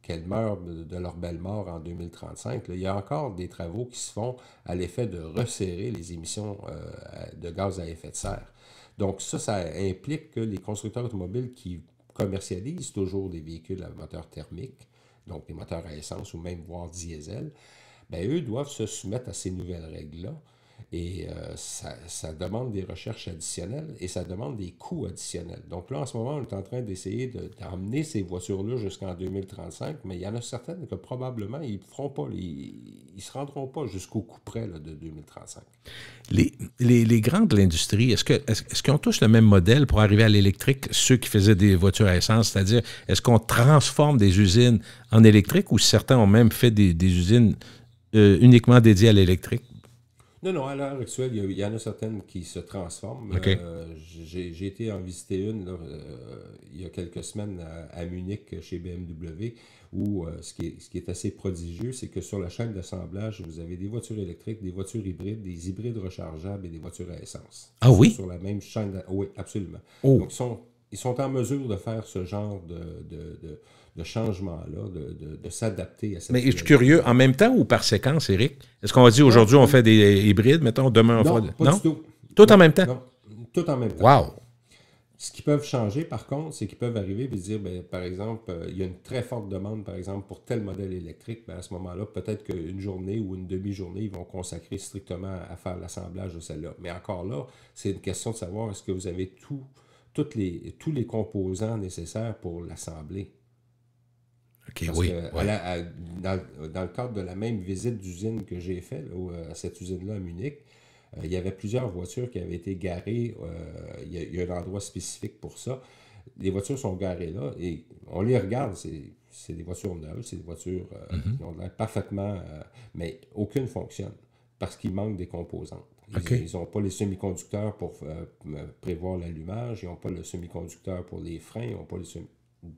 qu'elles meurent de leur belle mort en 2035. Là, il y a encore des travaux qui se font à l'effet de resserrer les émissions de gaz à effet de serre. Donc ça implique que les constructeurs automobiles qui commercialisent toujours des véhicules à moteur thermique, donc des moteurs à essence ou même voire diesel, bien, eux doivent se soumettre à ces nouvelles règles-là. Et ça demande des recherches additionnelles et ça demande des coûts additionnels. Donc là, en ce moment, on est en train d'essayer d'emmener ces voitures-là jusqu'en 2035, mais il y en a certaines que probablement, ils ne se rendront pas jusqu'au coût près là, de 2035. Les grands de l'industrie, est-ce qu'ils ont tous le même modèle pour arriver à l'électrique, ceux qui faisaient des voitures à essence? C'est-à-dire, est-ce qu'on transforme des usines en électrique ou certains ont même fait des usines uniquement dédiées à l'électrique? Non, à l'heure actuelle, il y en a certaines qui se transforment. Okay. J'ai été en visiter une là, il y a quelques semaines à Munich chez BMW, où ce qui est assez prodigieux, c'est que sur la chaîne d'assemblage, vous avez des voitures électriques, des voitures hybrides, des hybrides rechargeables et des voitures à essence. Ah oui? Sur la même chaîne. Oui, absolument. Oh. Donc, ils sont en mesure de faire ce genre de changement-là, de s'adapter à cette... Mais je suis curieux, en même temps ou par séquence, Éric? Est-ce qu'on va dire aujourd'hui on fait des hybrides, mettons, demain on fait... Pas du tout. Tout en même temps? Non, tout en même temps. Wow! Ce qu'ils peuvent changer, par contre, c'est qu'ils peuvent arriver et dire, bien, par exemple, il y a une très forte demande, par exemple, pour tel modèle électrique. Bien, à ce moment-là, peut-être qu'une journée ou une demi-journée, ils vont consacrer strictement à faire l'assemblage de celle-là. Mais encore là, c'est une question de savoir est-ce que vous avez tous les composants nécessaires pour l'assembler. Okay, parce oui. que dans le cadre de la même visite d'usine que j'ai faite, à cette usine-là à Munich, il y avait plusieurs voitures qui avaient été garées. Il y a un endroit spécifique pour ça. Les voitures sont garées là et on les regarde. C'est des voitures neuves, c'est des voitures qui ont l'air parfaitement... mais aucune fonctionne parce qu'il manque des composantes. Ils n'ont pas les semi-conducteurs pour prévoir l'allumage. Ils n'ont pas le semi-conducteur pour les freins. Ils n'ont pas les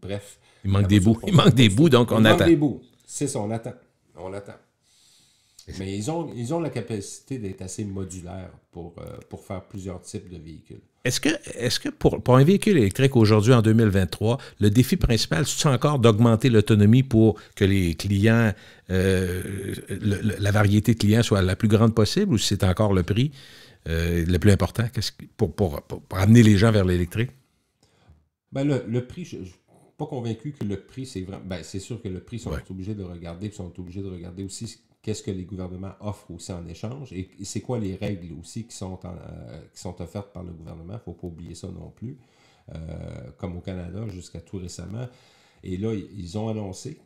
Bref. Il manque des bouts. Il manque des bouts, donc on attend. Il manque des bouts. C'est ça, on attend. On attend. Mais ils ont la capacité d'être assez modulaires pour faire plusieurs types de véhicules. Est-ce que pour un véhicule électrique aujourd'hui, en 2023, le défi principal, c'est encore d'augmenter l'autonomie pour que les clients, la variété de clients soit la plus grande possible, ou c'est encore le prix le plus important pour amener les gens vers l'électrique? Ben le prix, je ne suis pas convaincu que le prix, c'est vraiment... Ben, c'est sûr que le prix, ils sont obligés de regarder, puis ils sont obligés de regarder aussi qu'est-ce que les gouvernements offrent aussi en échange et c'est quoi les règles aussi qui sont offertes par le gouvernement. Il ne faut pas oublier ça non plus. Comme au Canada, jusqu'à tout récemment. Et là, ils ont annoncé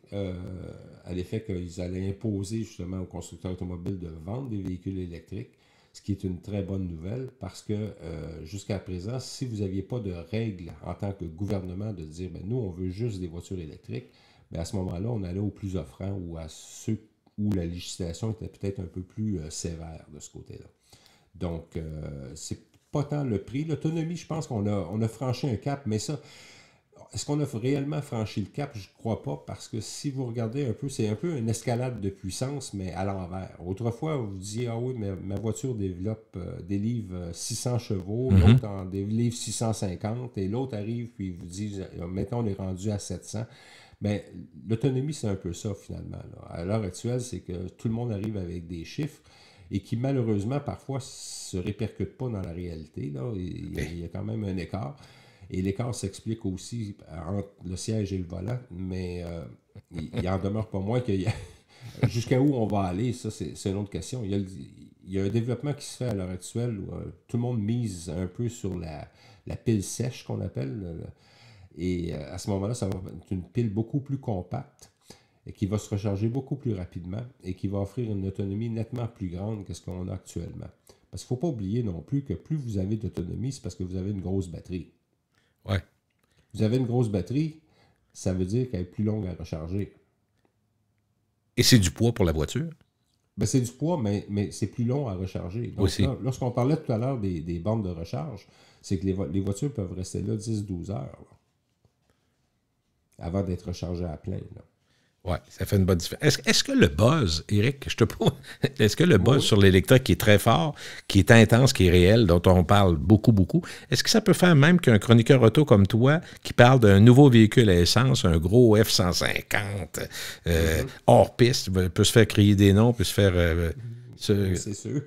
à l'effet qu'ils allaient imposer justement aux constructeurs automobiles de vendre des véhicules électriques, ce qui est une très bonne nouvelle parce que jusqu'à présent, si vous n'aviez pas de règles en tant que gouvernement de dire ben, nous, on veut juste des voitures électriques, ben, à ce moment-là, on allait aux plus offrants ou à ceux où la législation était peut-être un peu plus sévère de ce côté-là. Donc, c'est pas tant le prix. L'autonomie, je pense qu'on a franchi un cap, mais ça, est-ce qu'on a réellement franchi le cap? Je ne crois pas, parce que si vous regardez un peu, c'est un peu une escalade de puissance, mais à l'envers. Autrefois, vous disiez, ah oui, mais ma voiture délivre 600 chevaux, l'autre en délivre 650, et l'autre arrive, puis vous dit, maintenant, on est rendu à 700. Bien, l'autonomie, c'est un peu ça, finalement. Là. À l'heure actuelle, c'est que tout le monde arrive avec des chiffres et qui, malheureusement, parfois, ne se répercutent pas dans la réalité. Là. Il y a quand même un écart. Et l'écart s'explique aussi entre le siège et le volant, mais il en demeure pas moins qu'il y a... Jusqu'à où on va aller, ça, c'est une autre question. Il y a un développement qui se fait à l'heure actuelle où tout le monde mise un peu sur la pile sèche, qu'on appelle... Et à ce moment-là, ça va être une pile beaucoup plus compacte et qui va se recharger beaucoup plus rapidement et qui va offrir une autonomie nettement plus grande que ce qu'on a actuellement. Parce qu'il ne faut pas oublier non plus que plus vous avez d'autonomie, c'est parce que vous avez une grosse batterie. Ouais. Vous avez une grosse batterie, ça veut dire qu'elle est plus longue à recharger. Et c'est du poids pour la voiture? Ben, c'est du poids, mais c'est plus long à recharger. Donc, aussi. Lorsqu'on parlait tout à l'heure des bornes de recharge, c'est que les voitures peuvent rester là 10-12 heures là, avant d'être rechargées à plein. Là. Oui, ça fait une bonne différence. Est-ce que le buzz, Éric, est-ce que le buzz sur l'électrique qui est très fort, qui est intense, qui est réel, dont on parle beaucoup, est-ce que ça peut faire même qu'un chroniqueur auto comme toi, qui parle d'un nouveau véhicule à essence, un gros F-150, hors piste, peut se faire crier des noms, peut se faire... C'est sûr.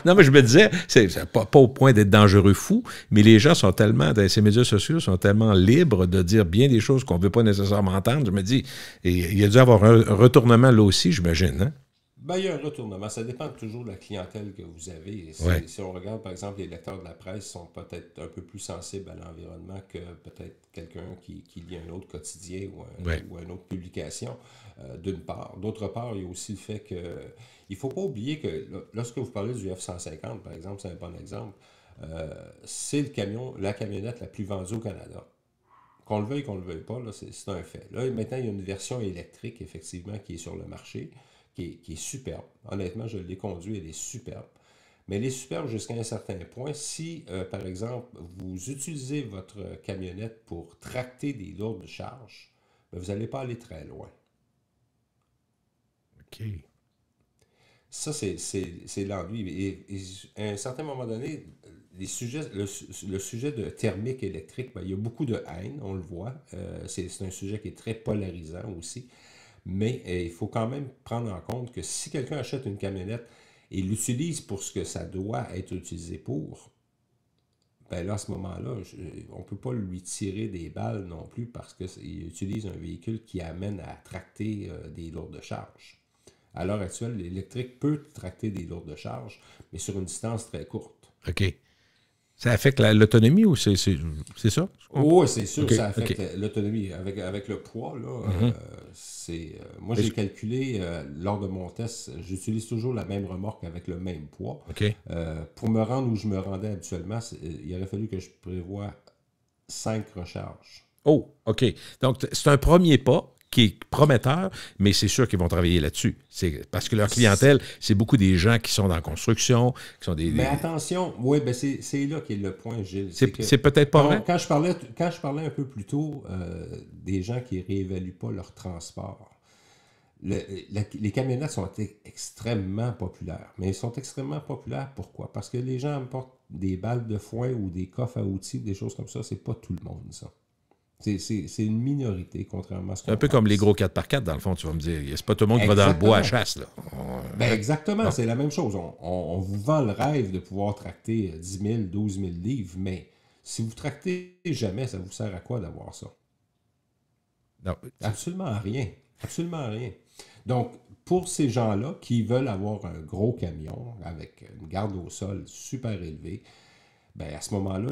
Non, mais je me disais, c'est pas au point d'être dangereux fou, mais les gens sont tellement, dans ces médias sociaux, sont tellement libres de dire bien des choses qu'on ne veut pas nécessairement entendre. Je me dis, il y a dû avoir un retournement là aussi, j'imagine, hein? Ben, il y a un retournement. Ça dépend toujours de la clientèle que vous avez. Si on regarde, par exemple, les lecteurs de la presse sont peut-être un peu plus sensibles à l'environnement que peut-être quelqu'un qui lit un autre quotidien ou une autre publication, d'une part. D'autre part, il y a aussi le fait que il ne faut pas oublier que lorsque vous parlez du F-150, par exemple, c'est un bon exemple, c'est la camionnette la plus vendue au Canada. Qu'on le veuille, qu'on ne le veuille pas, là, c'est un fait. Là, maintenant, il y a une version électrique, effectivement, qui est sur le marché, qui est superbe. Honnêtement, je l'ai conduit, elle est superbe. Mais elle est superbe jusqu'à un certain point. Si, par exemple, vous utilisez votre camionnette pour tracter des lourdes charges, bien, vous n'allez pas aller très loin. OK. Ça, c'est l'ennui. Et à un certain moment donné, le sujet de thermique électrique, bien, il y a beaucoup de haine, on le voit. C'est un sujet qui est très polarisant aussi. Mais il faut quand même prendre en compte que si quelqu'un achète une camionnette et l'utilise pour ce que ça doit être utilisé pour, ben là, à ce moment-là, on ne peut pas lui tirer des balles non plus parce qu'il utilise un véhicule qui amène à tracter des lourdes charges. À l'heure actuelle, l'électrique peut tracter des lourdes charges, mais sur une distance très courte. OK. Ça affecte l'autonomie ou c'est ça? Oui, c'est sûr, okay, ça affecte l'autonomie. Avec le poids, là, moi, j'ai calculé, lors de mon test, j'utilise toujours la même remorque avec le même poids. Okay. Pour me rendre où je me rendais habituellement, il aurait fallu que je prévoie 5 recharges. Oh, OK. Donc, c'est un premier pas qui est prometteur, mais c'est sûr qu'ils vont travailler là-dessus. Parce que leur clientèle, c'est beaucoup des gens qui sont dans la construction, qui sont des... Mais attention, oui, ben c'est là qu'est le point, Gilles. C'est peut-être pas vrai? Quand je parlais un peu plus tôt des gens qui ne réévaluent pas leur transport, les camionnettes sont extrêmement populaires. Mais elles sont extrêmement populaires, pourquoi? Parce que les gens apportent des balles de foin ou des coffres à outils, des choses comme ça. C'est pas tout le monde, ça. C'est une minorité, contrairement à ce qu'on pense. Un peu comme les gros 4x4, dans le fond, tu vas me dire. C'est pas tout le monde qui va dans le bois à chasse, là. Ben exactement, c'est la même chose. On vous vend le rêve de pouvoir tracter 10 000, 12 000 livres, mais si vous tractez jamais, ça vous sert à quoi d'avoir ça? Non. Absolument à rien. Absolument à rien. Donc, pour ces gens-là qui veulent avoir un gros camion avec une garde au sol super élevée, ben à ce moment-là,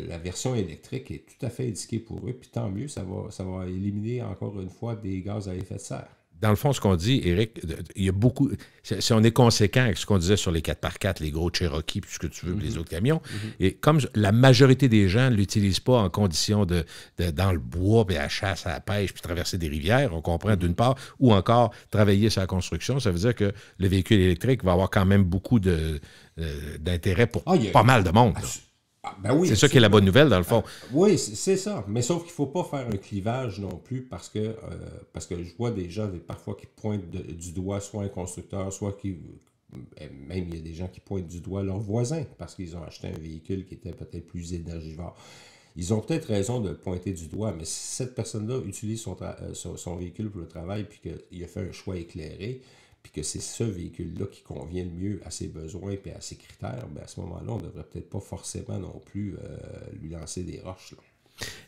la version électrique est tout à fait indiquée pour eux, puis tant mieux, ça va éliminer encore une fois des gaz à effet de serre. Dans le fond, ce qu'on dit, Éric, il y a beaucoup... Si on est conséquent avec ce qu'on disait sur les 4x4, les gros Cherokee, puis ce que tu veux, les autres camions, et comme la majorité des gens ne l'utilisent pas en condition dans le bois, puis à la chasse, à la pêche, puis traverser des rivières, on comprend d'une part, ou encore travailler sur la construction, ça veut dire que le véhicule électrique va avoir quand même beaucoup d'intérêt pour pas mal de monde. Ben oui, c'est ça qui est la bonne nouvelle, dans le fond. Oui, c'est ça. Mais sauf qu'il ne faut pas faire un clivage non plus parce que je vois des gens parfois qui pointent du doigt soit un constructeur, soit même il y a des gens qui pointent du doigt leurs voisins parce qu'ils ont acheté un véhicule qui était peut-être plus énergivore. Ils ont peut-être raison de le pointer du doigt, mais si cette personne-là utilise son véhicule pour le travail puis qu'il a fait un choix éclairé, puis que c'est ce véhicule-là qui convient le mieux à ses besoins et à ses critères, bien à ce moment-là, on ne devrait peut-être pas forcément non plus lui lancer des roches.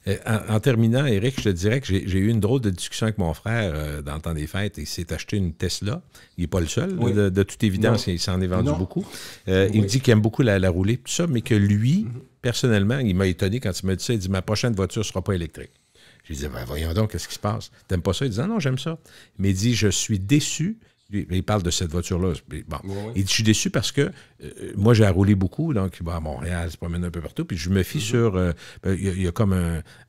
Là. En terminant, Éric, je te dirais que j'ai eu une drôle de discussion avec mon frère dans le temps des fêtes. Il s'est acheté une Tesla. Il n'est pas le seul, oui. de toute évidence, il s'en est vendu beaucoup. Il me dit qu'il aime beaucoup la rouler, tout ça, mais que lui, personnellement, il m'a étonné quand il m'a dit ça. Il dit, ma prochaine voiture ne sera pas électrique. Je lui disais, ben, voyons donc, qu'est-ce qui se passe? T'aimes pas ça? Il dit, non, j'aime ça. Mais il dit, je suis déçu. Il parle de cette voiture-là. Bon. Oui. Il dit, je suis déçu parce que moi, j'ai roulé beaucoup, donc il va à Montréal, se promène un peu partout, puis je me fie sur... il y a comme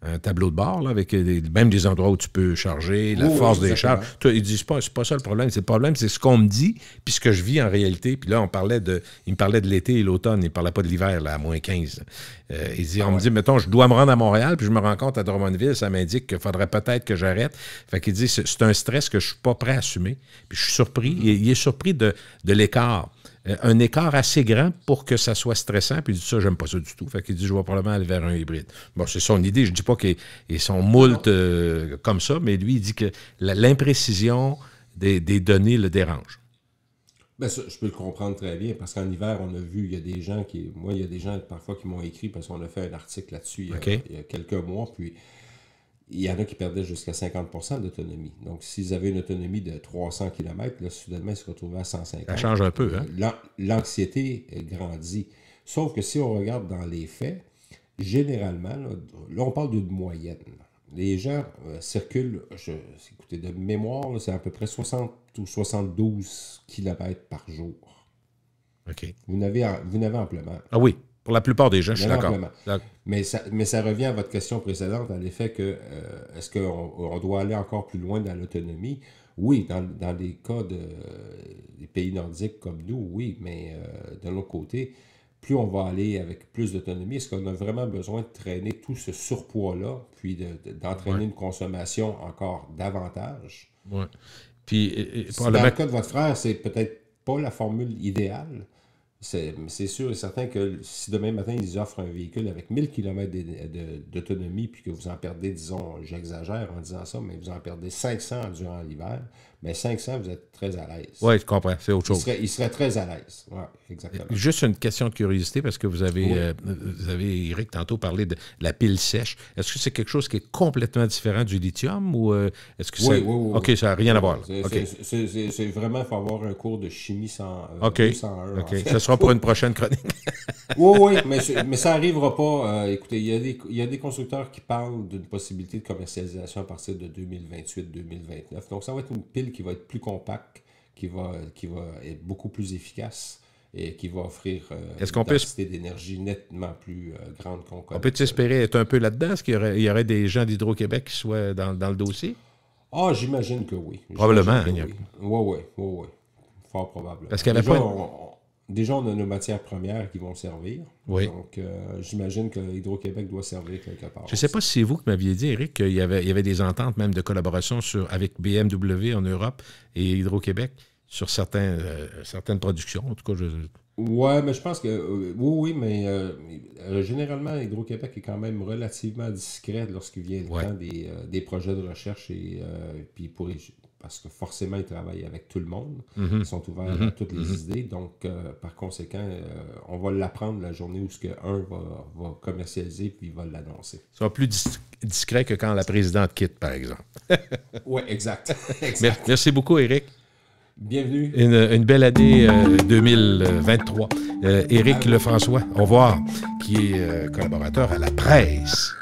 un tableau de bord, là, avec même des endroits où tu peux charger, la force des charges. Il dit, c'est pas ça le problème. Le problème, c'est ce qu'on me dit, puis ce que je vis en réalité. Puis là, il me parlait de l'été et l'automne, il ne parlait pas de l'hiver, là, à moins 15. Il dit, on me dit, mettons, je dois me rendre à Montréal, puis je me rends compte à Drummondville, ça m'indique qu'il faudrait peut-être que j'arrête. Fait qu'il dit, c'est un stress que je suis pas prêt à assumer. Puis je suis surpris. Il est surpris de l'écart. Un écart assez grand pour que ça soit stressant. Puis il dit ça, j'aime pas ça du tout. Fait qu'il dit, je vais probablement aller vers un hybride. Bon, c'est son idée. Je dis pas qu'ils sont moult comme ça, mais lui, il dit que l'imprécision des données le dérange. Ben ça, je peux le comprendre très bien, parce qu'en hiver, on a vu, il y a des gens parfois qui m'ont écrit, parce qu'on a fait un article là-dessus il y a quelques mois, puis il y en a qui perdaient jusqu'à 50% d'autonomie. Donc, s'ils avaient une autonomie de 300 km, là, soudainement, ils se retrouvaient à 150. Ça change un peu, hein? L'anxiété grandit. Sauf que si on regarde dans les faits, généralement, là on parle d'une moyenne. Les gens circulent, écoutez, de mémoire, là, c'est à peu près 60 ou 72 km par jour. OK. Vous n'avez amplement. Ah oui, pour la plupart des gens, je suis d'accord. Mais ça revient à votre question précédente, à l'effet que est-ce qu'on doit aller encore plus loin dans l'autonomie? Oui, dans les cas des pays nordiques comme nous, oui, mais de l'autre côté, plus on va aller avec plus d'autonomie, est-ce qu'on a vraiment besoin de traîner tout ce surpoids-là, puis d'entraîner une consommation encore davantage? Oui. Puis, dans le cas de votre frère, c'est peut-être pas la formule idéale. C'est sûr et certain que si demain matin, ils offrent un véhicule avec 1000 km d'autonomie, puis que vous en perdez, disons, j'exagère en disant ça, mais vous en perdez 500 durant l'hiver, mais 500, vous êtes très à l'aise. Oui, je comprends, c'est autre chose. Il serait très à l'aise, oui, exactement. Juste une question de curiosité, parce que vous avez, Éric, tantôt parlé de la pile sèche. Est-ce que c'est quelque chose qui est complètement différent du lithium, ou est-ce que oui. OK, ça n'a rien à voir. C'est vraiment, il faut avoir un cours de chimie 201. OK, ça sera pour une prochaine chronique. oui, mais ça n'arrivera pas. Écoutez, il y a des constructeurs qui parlent d'une possibilité de commercialisation à partir de 2028-2029. Donc, ça va être une pile qui va être plus compacte, qui va être beaucoup plus efficace et qui va offrir une quantité d'énergie nettement plus grande qu'on connaît. On peut espérer être un peu là-dedans? Est-ce qu'il y aurait des gens d'Hydro-Québec qui soient dans le dossier? Ah, j'imagine que oui. Probablement. Oui. Fort probable. Parce qu'il n'y avait pas... Déjà, on a nos matières premières qui vont servir. Oui. Donc, j'imagine que Hydro-Québec doit servir quelque part. Je ne sais pas si c'est vous qui m'aviez dit, Éric, qu'il y avait des ententes même de collaboration avec BMW en Europe et Hydro-Québec sur certaines productions. En tout cas, Oui, mais je pense que... oui, mais généralement, Hydro-Québec est quand même relativement discret lorsqu'il vient le temps des projets de recherche et puis parce que forcément, ils travaillent avec tout le monde. Ils sont ouverts à toutes les idées. Donc, par conséquent, on va l'apprendre la journée où un va commercialiser puis il va l'annoncer. Ça va plus discret que quand la présidente quitte, par exemple. Oui, exact. Merci beaucoup, Éric. Bienvenue. Une belle année 2023. Éric Lefrançois, au revoir, qui est collaborateur à La Presse.